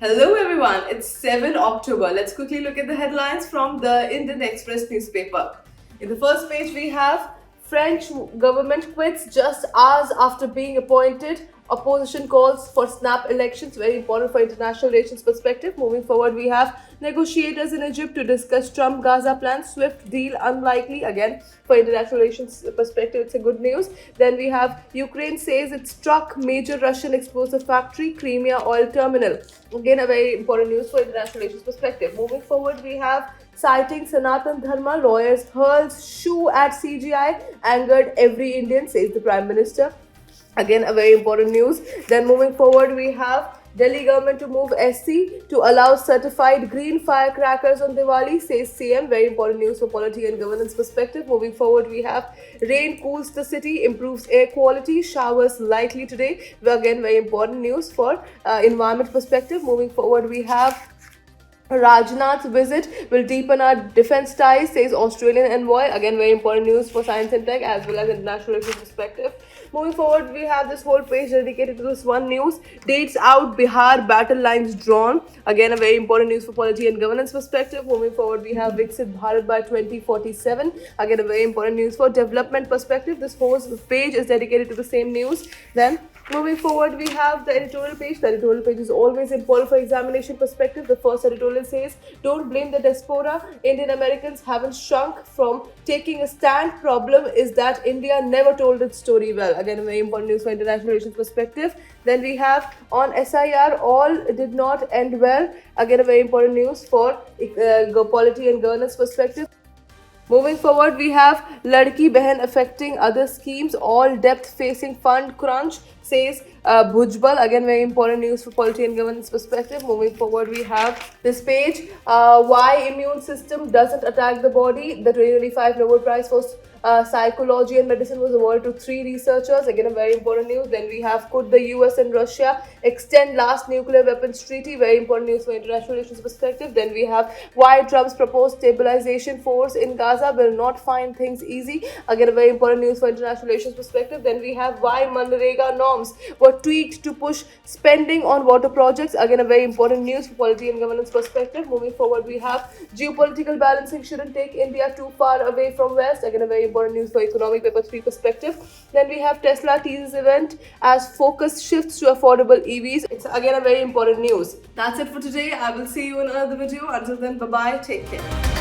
Hello everyone, it's 7 October. Let's quickly look at the headlines from the Indian Express newspaper. In the first page, we have French government quits just hours after being appointed. Opposition calls for snap elections, very important for international relations perspective. Moving forward, we have negotiators in Egypt to discuss Trump-Gaza plan. Swift deal unlikely. Again, for international relations perspective, it's a good news. Then we have Ukraine says it struck major Russian explosive factory, Crimea oil terminal. Again, a very important news for international relations perspective. Moving forward, we have citing Sanatan Dharma, lawyers hurls shoe at CGI, angered every Indian, says the Prime Minister. Again, a very important news. Then moving forward, we have Delhi government to move SC to allow certified green firecrackers on Diwali, says CM. Very important news for polity and governance perspective. Moving forward, we have rain cools the city, improves air quality, showers likely today. Again, very important news for environment perspective. Moving forward, we have Rajnath's visit will deepen our defense ties, says Australian envoy. Again, very important news for science and tech as well as international relations perspective. Moving forward, we have this whole page dedicated to this one news. Dates out, Bihar battle lines drawn. Again, a very important news for polity and governance perspective. Moving forward, we have Viksit Bharat by 2047. Again, a very important news for development perspective. This whole page is dedicated to the same news. Then moving forward, we have the editorial page. The editorial page is always important for examination perspective. The first editorial says, don't blame the diaspora. Indian Americans haven't shrunk from taking a stand. Problem is that India never told its story well. Again, a very important news for international relations perspective. Then we have on SIR, all did not end well. Again, a very important news for polity and governance perspective. Moving forward, we have Ladki Behan affecting other schemes, all depth facing fund crunch, says Bhujbal. Again, very important news for polity and governance perspective. Moving forward, we have this page, why immune system doesn't attack the body. The 2025 Nobel Prize for psychology and medicine was awarded to 3 researchers. Again, a very important news. Then we have, could the US and Russia extend last nuclear weapons treaty? Very important news for international relations perspective. Then we have, why Trump's proposed stabilization force in Gaza will not find things easy. Again, a very important news for international relations perspective. Then we have, why Manrega norms were tweaked to push spending on water projects. Again, a very important news for polity and governance perspective. Moving forward, we have, geopolitical balancing shouldn't take India too far away from West. Again, a very important news for economic paper 3 perspective. Then we have Tesla teases event as focus shifts to affordable EVs. It's again a very important news. That's it for today. I will see you in another video. Until then, bye bye. Take care.